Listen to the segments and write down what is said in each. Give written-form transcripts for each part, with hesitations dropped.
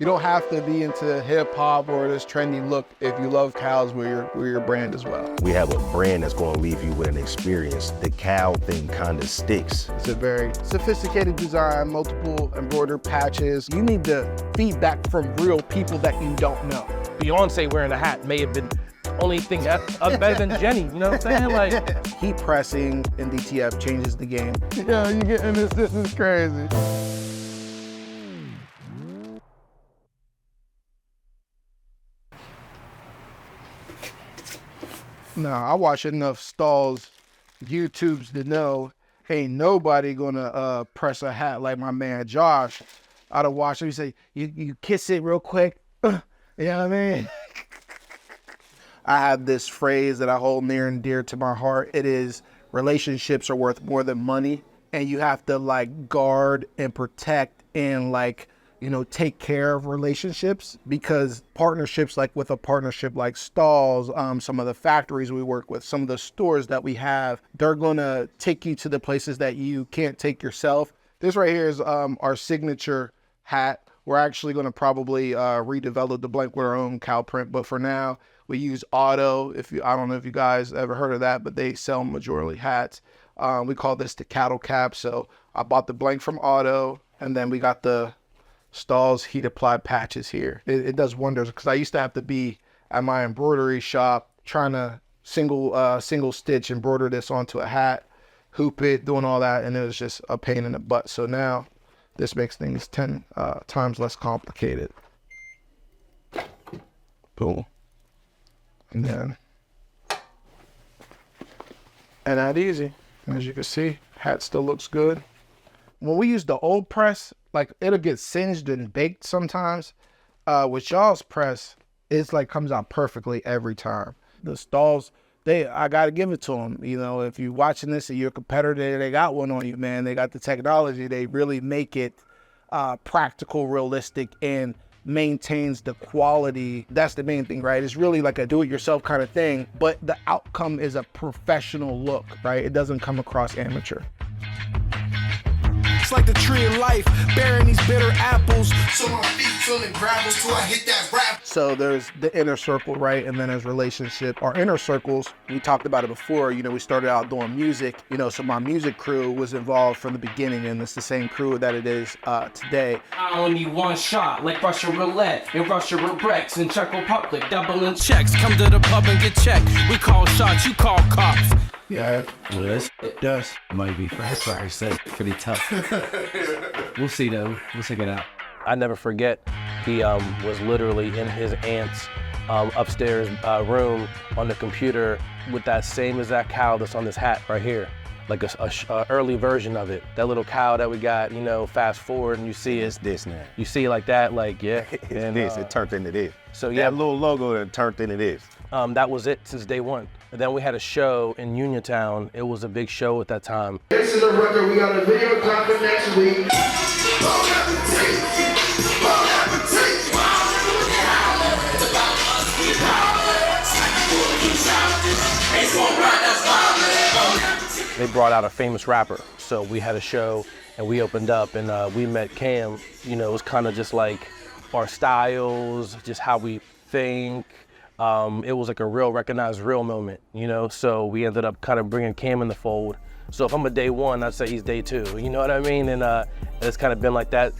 You don't have to be into hip hop or this trendy look. If you love cows, we're your brand as well. We have a brand that's going to leave you with an experience. The cow thing kind of sticks. It's a very sophisticated design, multiple embroidered patches. You need the feedback from real people that you don't know. Beyonce wearing a hat may have been the only thing better than Jenny, you know what I'm saying? Like, heat pressing in DTF changes the game. Yeah, you getting this is crazy. Nah, I watch enough Stahls YouTubes to know ain't nobody gonna press a hat like my man Josh. I'd have watched him, he say, you kiss it real quick. You know what I mean? I have this phrase that I hold near and dear to my heart. It is, relationships are worth more than money. And you have to like guard and protect and like, you know, take care of relationships, because partnerships, like with a partnership like Stahls, some of the factories we work with, some of the stores that we have, they're gonna take you to the places that you can't take yourself. This right here is our signature hat. We're actually gonna probably redevelop the blank with our own cow print, but for now, we use Auto. I don't know if you guys ever heard of that, but they sell majorly hats. We call this the cattle cap. So I bought the blank from Auto, and then we got the Stahls heat applied patches here. It does wonders, because I used to have to be at my embroidery shop trying to single stitch embroider this onto a hat, hoop it, doing all that, and it was just a pain in the butt. So now this makes things 10 times less complicated. Boom. And then, and that easy. As you can see, hat still looks good. When we use the old press, like it'll get singed and baked sometimes. With y'all's press, it's like comes out perfectly every time. The Stahls, I gotta give it to them. You know, if you're watching this and you're a competitor, they got one on you, man. They got the technology. They really make it practical, realistic, and maintains the quality. That's the main thing, right? It's really like a do-it-yourself kind of thing, but the outcome is a professional look, right? It doesn't come across amateur. It's like the tree of life, bearing these bitter apples. So my feet feeling gravel till I hit that rap. So there's the inner circle, right? And then there's relationship. Our inner circles, we talked about it before, you know, we started out doing music, you know, so my music crew was involved from the beginning, and it's the same crew that it is today. I only need one shot, like Russian roulette, and Russian Rex, and Czech Republic, doubling checks. Come to the pub and get checked. We call shots, you call cops. Yeah, It does. Maybe. That's what I said. Pretty tough. We'll see though. We'll check it out. I never forget, he was literally in his aunt's upstairs room on the computer with that same exact cow that's on this hat right here. Like a early version of it. That little cow that we got, you know, fast forward and you see it. It's this now. You see it like that, like, yeah. It's and, this, it turned into this. So yeah. That little logo that turned into this. That was it since day one. And then we had a show in Uniontown. It was a big show at that time. This is the record. We got a video dropping next week. They brought out a famous rapper. So we had a show and we opened up and we met Cam. You know, it was kind of just like our styles, just how we think. It was like a real recognized real moment, you know? So we ended up kind of bringing Cam in the fold. So if I'm a day one, I'd say he's day two, you know what I mean? And it's kind of been like that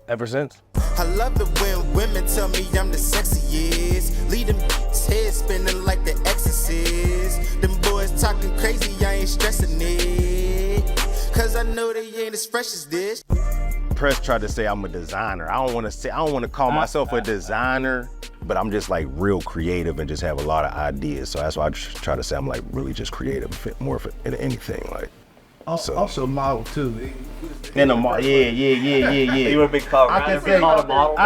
ever since. I love it when women tell me I'm the sexiest. Lead them head spinning like the exorcist. Them boys talking crazy, I ain't stressing it. Cause I know they ain't as fresh as this. Press tried to say I'm a designer. I don't want to call myself a designer, but I'm just like real creative and just have a lot of ideas. So that's why I try to say I'm like really just creative, fit more in anything. Like also model too. In a model, yeah. You would be called. I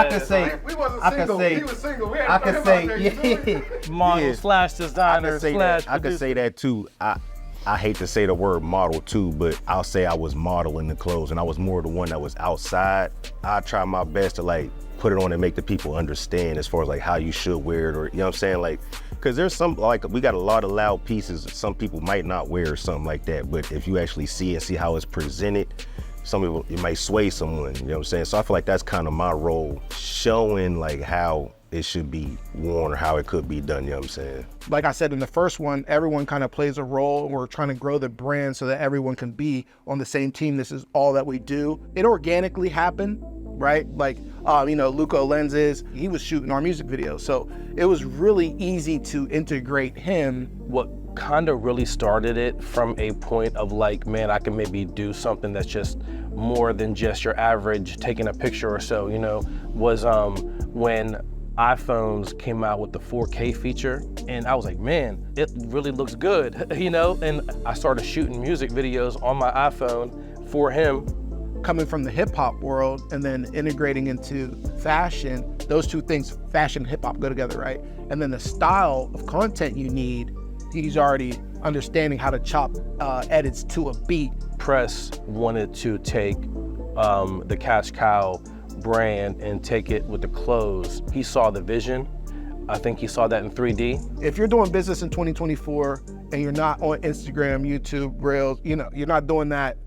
can say, We wasn't single. He was single. We had Model slash designer I could say that too. I hate to say the word model too, but I'll say I was modeling the clothes and I was more the one that was outside. I try my best to like put it on and make the people understand as far as like how you should wear it, or you know what I'm saying? Like, cause there's some, like we got a lot of loud pieces some people might not wear or something like that, but if you actually see it, see how it's presented, some people, it might sway someone, you know what I'm saying? So I feel like that's kind of my role, showing like how it should be worn or how it could be done, you know what I'm saying? Like I said in the first one, everyone kind of plays a role. We're trying to grow the brand so that everyone can be on the same team. This is all that we do. It organically happened, right? Like, Luco Lenses, he was shooting our music video. So it was really easy to integrate him. What kind of really started it from a point of like, man, I can maybe do something that's just more than just your average taking a picture or so, was when iPhones came out with the 4K feature, and I was like, man, it really looks good, and I started shooting music videos on my iPhone for him. Coming from the hip hop world and then integrating into fashion, those two things, fashion and hip hop, go together, right? And then the style of content you need, he's already understanding how to chop edits to a beat. Press wanted to take the Cash Cow brand and take it with the clothes. He saw the vision. I think he saw that in 3D. If you're doing business in 2024 and you're not on Instagram, YouTube, Reels, you're not doing that,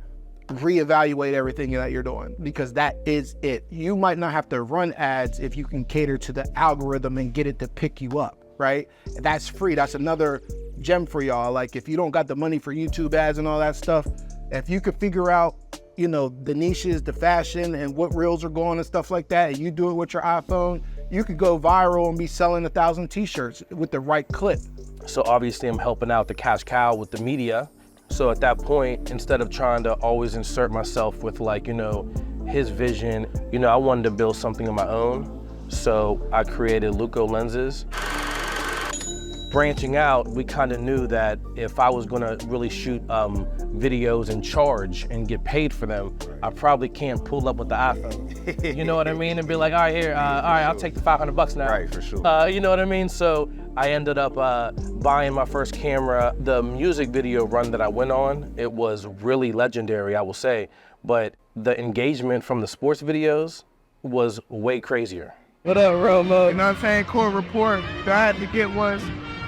reevaluate everything that you're doing, because that is it. You might not have to run ads if you can cater to the algorithm and get it to pick you up, right? That's free. That's another gem for y'all. Like, if you don't got the money for YouTube ads and all that stuff, if you could figure out the niches, the fashion, and what reels are going and stuff like that, and you do it with your iPhone, you could go viral and be selling 1,000 t-shirts with the right clip. So obviously I'm helping out the Cash Cow with the media. So at that point, instead of trying to always insert myself with his vision, I wanted to build something of my own. So I created Luco Lenses. Branching out, we kind of knew that if I was gonna really shoot videos and charge and get paid for them, I probably can't pull up with the iPhone. You know what I mean? And be like, all right, here, all right, I'll take the $500 now. Right, for sure. You know what I mean? So I ended up buying my first camera. The music video run that I went on, it was really legendary, I will say. But the engagement from the sports videos was way crazier. What up, Romo? You know what I'm saying? Core report. I had to get one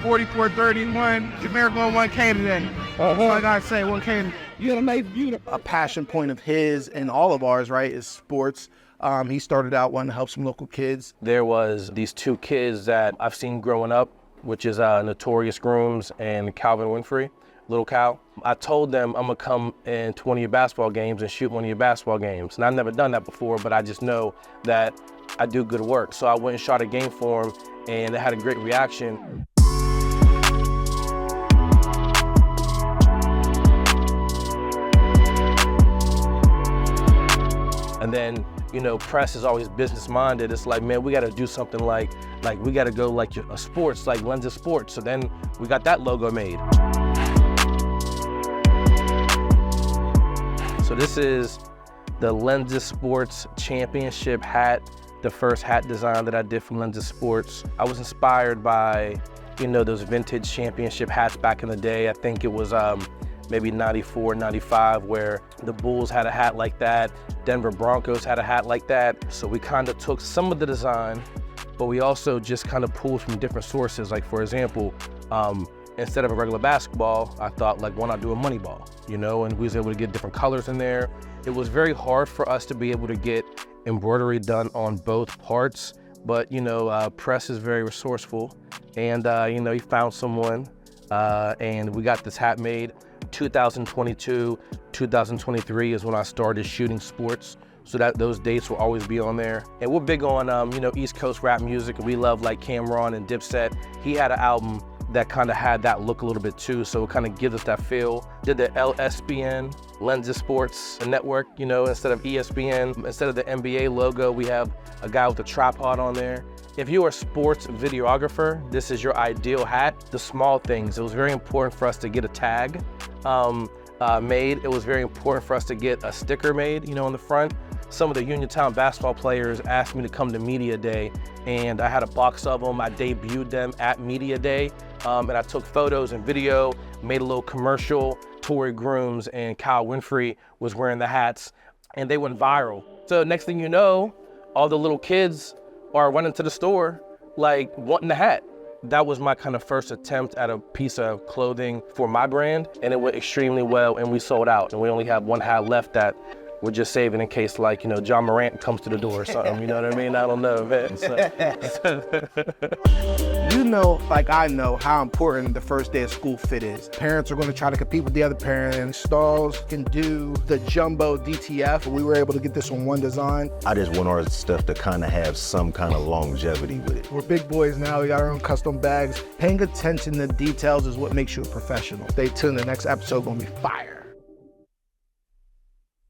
4431. Jameer going 1K today. So I gotta say, 1K. You got a nice view. A passion point of his and all of ours, right, is sports. He started out wanting to help some local kids. There was these two kids that I've seen growing up, which is Notorious Grooms and Calvin Winfrey, Little Cal. I told them I'm gonna come into one of your basketball games and shoot one of your basketball games. And I've never done that before, but I just know that I do good work. So I went and shot a game for them, and it had a great reaction. And then, press is always business minded. It's like, man, we got to do something like we got to go like a sports, like Lenses Sports. So then we got that logo made. So this is the Lenses Sports Championship hat, the first hat design that I did from Lenses Sports. I was inspired by, those vintage championship hats back in the day. I think it was maybe 94, 95, where the Bulls had a hat like that. Denver Broncos had a hat like that. So we kind of took some of the design, but we also just kind of pulled from different sources. Like, for example, instead of a regular basketball, I thought, like, why not do a money ball, and we was able to get different colors in there. It was very hard for us to be able to get embroidery done on both parts, but, Press is very resourceful, and, he found someone, and we got this hat made. 2022, 2023 is when I started shooting sports. So that those dates will always be on there. And we're big on, East Coast rap music, and we love like Cameron and Dipset. He had an album that kind of had that look a little bit too, so it kind of gives us that feel. Did the LSBN, Lenses Sports Network, instead of ESPN, instead of the NBA logo, we have a guy with a tripod on there. If you're a sports videographer, this is your ideal hat. The small things, it was very important for us to get a tag made. It was very important for us to get a sticker made, on the front. Some of the Uniontown basketball players asked me to come to Media Day, and I had a box of them. I debuted them at Media Day, and I took photos and video, made a little commercial. Tory Grooms and Kyle Winfrey was wearing the hats, and they went viral. So next thing you know, all the little kids are running to the store, like wanting the hat. That was my kind of first attempt at a piece of clothing for my brand, and it went extremely well, and we sold out. And we only have one hat left that We're just saving in case, like, you know, John Morant comes to the door or something, you know what I mean? I don't know, man. You know, like I know, how important the first day of school fit is. Parents are going to try to compete with the other parent, and Stahls can do the jumbo DTF. We were able to get this on one design. I just want our stuff to kind of have some kind of longevity with it. We're big boys now. We got our own custom bags. Paying attention to details is what makes you a professional. Stay tuned. The next episode going to be fire.